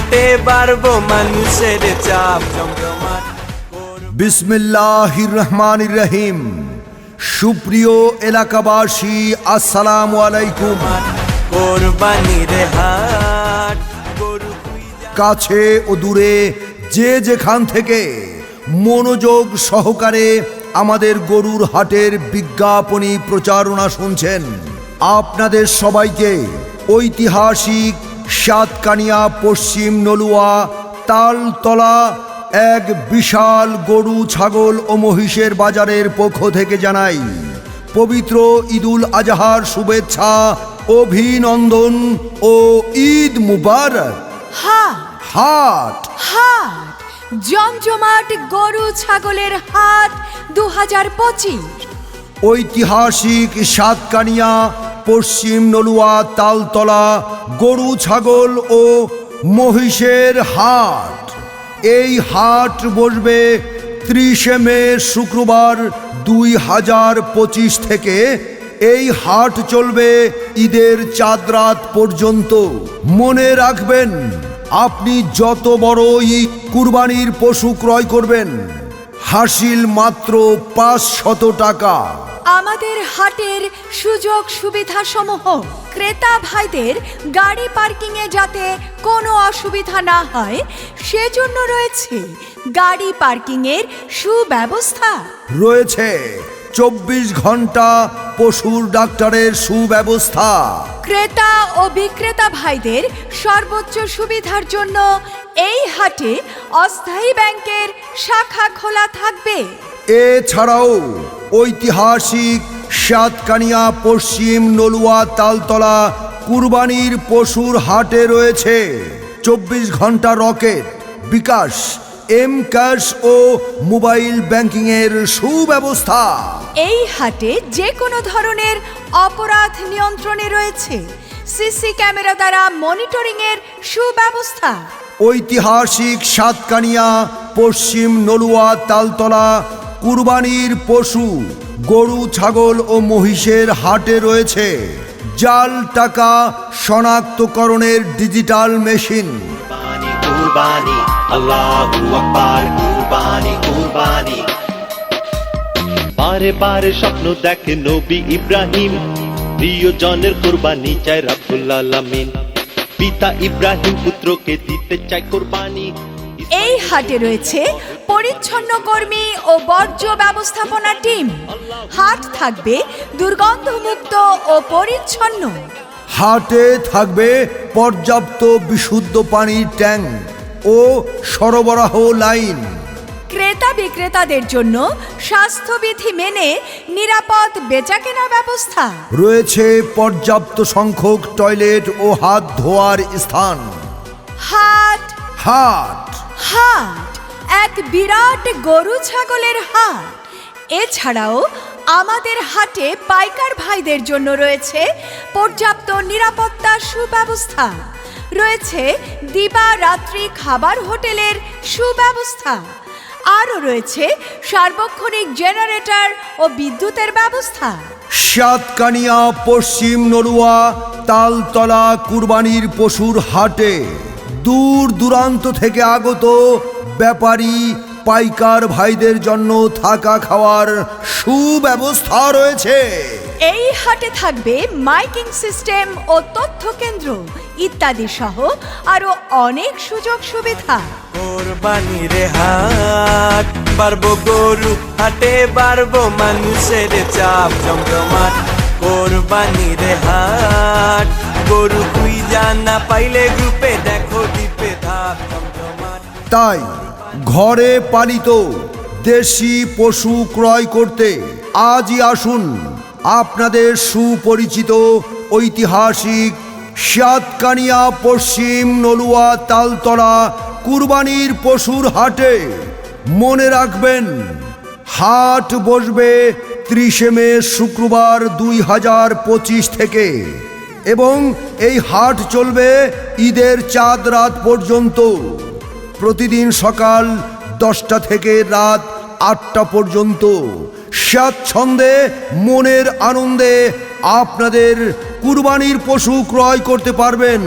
হাটে বাড়বো মানুষের চাপ জমজমাট। বিসমিল্লাহির রহমানির রহিম। সুপ্রিয় এলাকাবাসী, আসসালামু আলাইকুম। কোরবানির হাট, গরু কাছে ও দূরে যে যেখান থেকে মনোযোগ সহকারে আমাদের গরুর হাটের বিজ্ঞাপনী প্রচারণা শুনছেন, আপনাদের সবাইকে ঐতিহাসিক সাতকানিয়া পশ্চিম নলুয়া তালতলা এক বিশাল গরু ছাগল ও মহিষের বাজারের পক্ষ থেকে জানাই পবিত্র ঈদুল আজহার শুভেচ্ছা, অভিনন্দন ও ঈদ মুবারক। হাট হাট, জমজমাট গরু ছাগলের হাট 2025। ঐতিহাসিক সাতকানিয়া পশ্চিম নলুয়া তালতলা গরু ছাগল ও মহিষের হাট। এই হাট বসবে 30 মে শুক্রবার 2025 থেকে। এই হাট চলবে ঈদের চাঁদ রাত পর্যন্ত। মনে রাখবেন, আপনি যত বড়ই কুরবানির পশু ক্রয় করবেন, হাসিল মাত্র 500 টাকা। আমাদের হাটের সুযোগ সুবিধা সমূহ ক্রেতা ভাইদের গাড়ি পার্কিংয়ে যাতে কোনো অসুবিধা না হয় সেজন্য রয়েছে গাড়ি পার্কিংয়ের সুব্যবস্থা। রয়েছে 24 ঘন্টা পশুর ডাক্তারের সুব্যবস্থা। ক্রেতা ও বিক্রেতা ভাইদের সর্বোচ্চ সুবিধার জন্য এই হাটে অস্থায়ী ব্যাংকের শাখা খোলা থাকবে। এছাড়াও ঐতিহাসিক সাতকানিয়া পশ্চিম নলুয়া তালতলা কুরবানির পশুর হাটে রয়েছে 24 ঘন্টা রকেট, বিকাশ, এম ক্যাশ ও মোবাইল ব্যাংকিংয়ের সুব্যবস্থা। এই হাটে যে কোনো ধরনের অপরাধ নিয়ন্ত্রণে রয়েছে সিসি ক্যামেরা দ্বারা মনিটরিংয়ের সুব্যবস্থা। ঐতিহাসিক সাতকানিয়া পশ্চিম নলুয়া তালতলা কুরবানির পশু গরু ছাগল ও মহিষের হাটে রয়েছে জাল টাকা শনাক্তকরণের ডিজিটাল মেশিন। কুরবানি কুরবানি, আল্লাহু আকবার, কুরবানি কুরবানি। বারে বারে স্বপ্ন দেখে নবী ইব্রাহিম, প্রিয়জনের কুরবানি চায় রাব্বুল আলামিন। পিতা ইব্রাহিম পুত্রকে দিতে চায় কুরবানি। এই হাটে রয়েছে পরিচ্ছন্ন কর্মী ও বর্জ্য ব্যবস্থাপনা টিম। হাট থাকবে দুর্গন্ধমুক্ত ও পরিচ্ছন্ন। হাটে থাকবে পর্যাপ্ত বিশুদ্ধ পানির ট্যাঙ্ক ও সরবরাহ লাইন। ক্রেতা বিক্রেতাদের জন্য স্বাস্থ্যবিধি মেনে নিরাপদ বেচাকেনা ব্যবস্থা। রয়েছে পর্যাপ্ত সংখ্যক টয়লেট ও হাত ধোয়ার স্থান। হাট হাট হাট এক বিরাট গরু ছাগলের হাট। এছাড়াও আমাদের হাটে পাইকার ভাইদের জন্য রয়েছে পর্যাপ্ত নিরাপত্তা সুব্যবস্থা। রয়েছে দিবা-রাত্রি খাবার হোটেলের সুব্যবস্থা। আরও রয়েছে সার্বক্ষণিক জেনারেটর ও বিদ্যুতের ব্যবস্থা। সাতকানিয়া পশ্চিম নলুয়া তালতলা কুরবানির পশুর হাটে দূর দূরান্ত থেকে আগত ব্যাপারী পাইকার ভাইদের জন্য থাকা খাওয়ার সুব্যবস্থা রয়েছে। এই হাটে থাকবে মাইকিং সিস্টেম ও তথ্য কেন্দ্র ইত্যাদি সহ আরো অনেক সুযোগ সুবিধা। কোরবানির হাট, বাড়বো গরু হাটে বাড়বো মানুষের চাপ জমজমাট। কোরবানির হাট, গরু খুঁজা না পাইলে গ্রুপে দেখো দ্বীপে ধাপ জমজমাট। তাই ঘরে পালিত দেশি পশু ক্রয় করতে আজই আসুন আপনাদের সুপরিচিত ঐতিহাসিক সাতকানিয়া পশ্চিম নলুয়া তালতলা কুরবানির পশুর হাটে। মনে রাখবেন, হাট বসবে 30 মে শুক্রবার 2025 থেকে এবং এই হাট চলবে ঈদের চাঁদ রাত পর্যন্ত। প্রতিদিন সকাল 10টা থেকে রাত 8টা পর্যন্ত স্বাচ্ছন্দ্যে মনের আনন্দে আপনাদের কুরবানির পশু ক্রয় করতে পারবেন।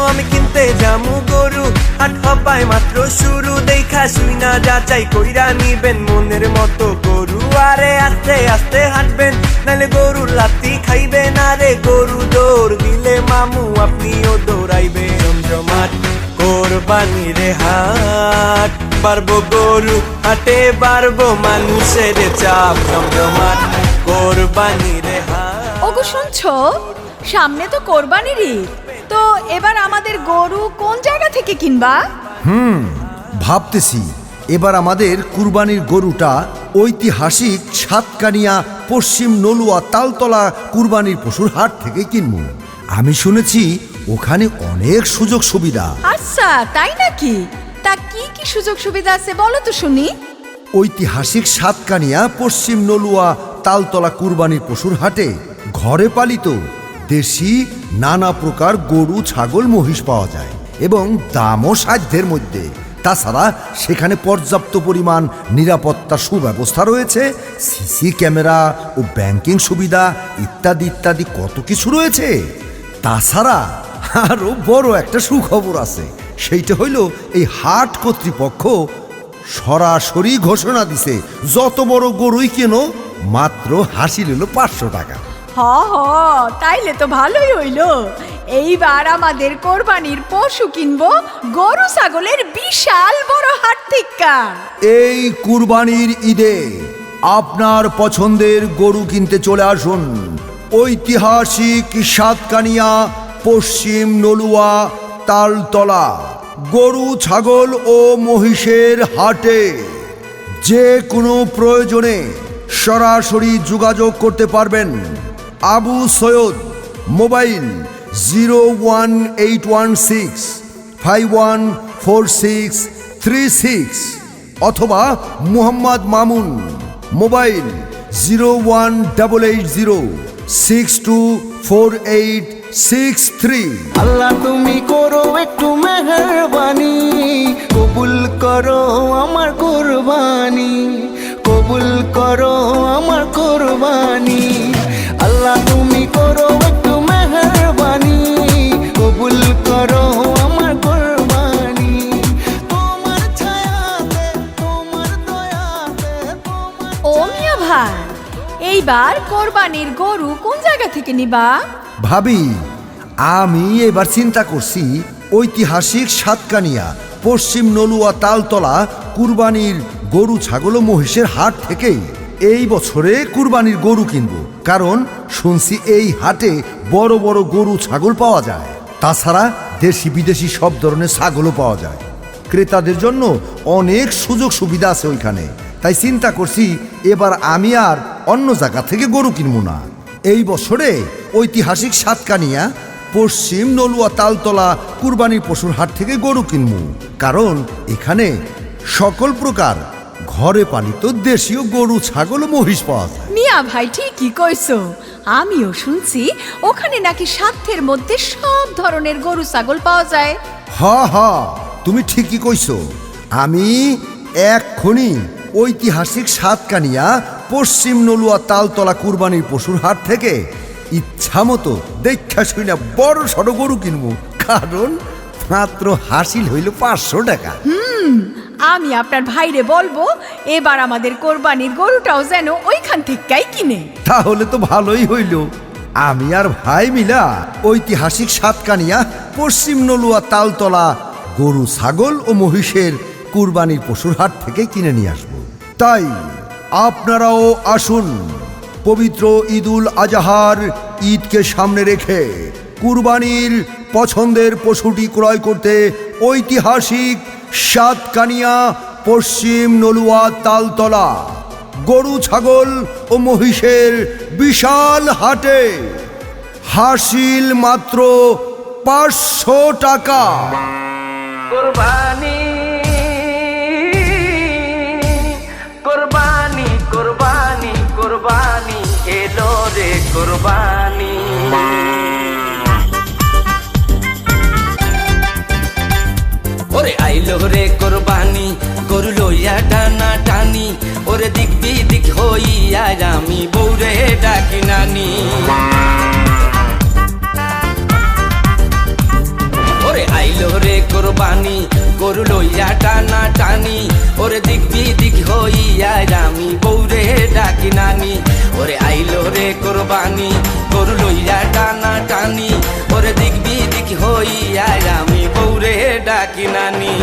আমি কিন্তু কিনতে জামু গরু হাট হবায় মাত্র শুরু দেখা শুইনা যাচাই কইরা নিবেন মনের মতো গরু আরে আস্তে আস্তে হাঁটবেন নালে গরুর লাত্তি খাইবেন আরে গরু দৌড় দিলে মামু আপনিও দৌড়াইবে জমজমাট কোরবানির হাট বাড়বো গরু হাটে বাড়বো মানুষের চাপ জমজমাট কোরবানির হাট। ওগো শুনছো, সামনে তো কোরবানির ঈদ, তো এবার আমাদের গরু কোন জায়গা থেকে কিনবা? ভাবতেছি এবার আমাদের কুরবানির গরুটা ঐতিহাসিক সাতকানিয়া পশ্চিম নলুয়া তালতলা কুরবানির পশুর হাট থেকে কিনবো। আমি শুনেছি ওখানে অনেক সুযোগ সুবিধা। আচ্ছা তাই নাকি? তা কি কি সুযোগ সুবিধা আছে বলো তো শুনি। ঐতিহাসিক সাতকানিয়া পশ্চিম নলুয়া তালতলা কুরবানির পশুর হাটে ঘরে পালিত দেশি নানা প্রকার গরু ছাগল মহিষ পাওয়া যায় এবং দামও সাধ্যের মধ্যে। তাছাড়া সেখানে পর্যাপ্ত পরিমাণ নিরাপত্তা সুব্যবস্থা রয়েছে, সিসি ক্যামেরা ও ব্যাংকিং সুবিধা ইত্যাদি ইত্যাদি কত কিছু রয়েছে। তাছাড়া আরও বড় একটা সুখবর আছে, সেইটা হইল এই হাট কর্তৃপক্ষ সরাসরি ঘোষণা দিছে যত বড় গরুই কেন মাত্র হাসিল হলো 500 টাকা। হ হ, তাইলে তো ভালোই হইল। এইবার আমাদের কোরবানির পশু কিনবো গরু ছাগলের বিশাল বড় হাট থেকে। এই কুরবানির ঈদে আপনার পছন্দের গরু কিনতে চলে আসুন ঐতিহাসিক সাতকানিয়া পশ্চিম নলুয়া তালতলা গরু ছাগল ও মহিষের হাটে। যে কোনো প্রয়োজনে সরাসরি যোগাযোগ করতে পারবেন। আবু সৈয়দ, মোবাইল 01816514636 অথবা মুহাম্মদ মামুন, মোবাইল 01800624863। আল্লাহ তুমি করো একটু মেহেরবানি, কবুল করো আমার কুরবানি, কবুল করো আমার কুরবানি। আল্লাহ তুমি করো একটু মেহেরবানি, কবুল করো আমার কুরবানি। তোমার ছায়াতে তোমার দয়াতে ও মিয়া ভাই, এইবার কোরবানির গরু কোন জায়গা থেকে নিবা? ভাবি, আমি এবার চিন্তা করছি ঐতিহাসিক সাতকানিয়া পশ্চিম নলুয়া তালতলা কুরবানির গরু ছাগল ও মহিষের হাট থেকেই এই বছরে কুরবানির গরু কিনবো। কারণ শুনছি এই হাটে বড় বড় গরু ছাগল পাওয়া যায়, তাছাড়া দেশি বিদেশি সব ধরনের ছাগলও পাওয়া যায়। ক্রেতাদের জন্য অনেক সুযোগ সুবিধা আছে ওইখানে। তাই চিন্তা করছি এবার আমি আর অন্য জায়গা থেকে গরু কিনবো না, এই বছরে ঐতিহাসিক সাতকানিয়া পশ্চিম নলুয়া তালতলা কুরবানির পশুর হাট থেকে গরু কিনবো। কারণ এখানে সকল প্রকার ঘরে পালিত দেশীয় গরু ছাগল ও মহিষ পাওয়া যায়। মিয়া ভাই ঠিকই কইছো, আমিও শুনছি ওখানে নাকি সাধ্যের মধ্যে সব ধরনের গরু ছাগল পাওয়া যায়। হ, তুমি ঠিকই কইছো। আমি এক্ষুনি ঐতিহাসিক সাতকানিয়া পশ্চিম নলুয়া তালতলা কুরবানির পশুর হাট থেকে ইচ্ছা মতো দেখা শুইনা বড় সড়ো গরু কিনবো। কারণ মাত্র হাসিল হইল 500 টাকা। আমি আপনার ভাইরে বলবো এবার আমাদের কোরবানির গরুটাও যেন ওইখান থেকেই কিনে। তাহলে তো ভালোই হইল। আমি আর ভাই মিলা ঐতিহাসিক সাতকানিয়া পশ্চিম নলুয়া তালতলা গরু ছাগল ও মহিষের কুরবানির পশুর হাট থেকে কিনে নিয়ে আসবো। তাই আপনারাও আসুন পবিত্র ঈদুল আজহার ঈদকে সামনে রেখে কুরবানির পছন্দের পশুটি ক্রয় করতে ঐতিহাসিক সাতকানিয়া পশ্চিম নলুয়া তালতলা গরু ছাগল ও মহিষের বিশাল হাটে। হাসিল মাত্র 500 টাকা। কুরবানি কুরবানি কুরবানি কুরবানি এলো রে কুরবানি। ওরে আইলো রে কুরবানি, গরু লইয়া টানা টানি, ওরে দিক বিদিক হইয়া আমি বউরে ডাকি নানি। ওরে আইলো রে কোরবানি গরু লইয়া টানা টানি ওরে দিক বিদিক হইয়া আমি বৌরে ডাকি নানি ওরে আইলো রে কোরবানি গরু লইয়া টানা টানি ওরে দিক বিদিক হইয়া আমি বৌরে ডাকি নানি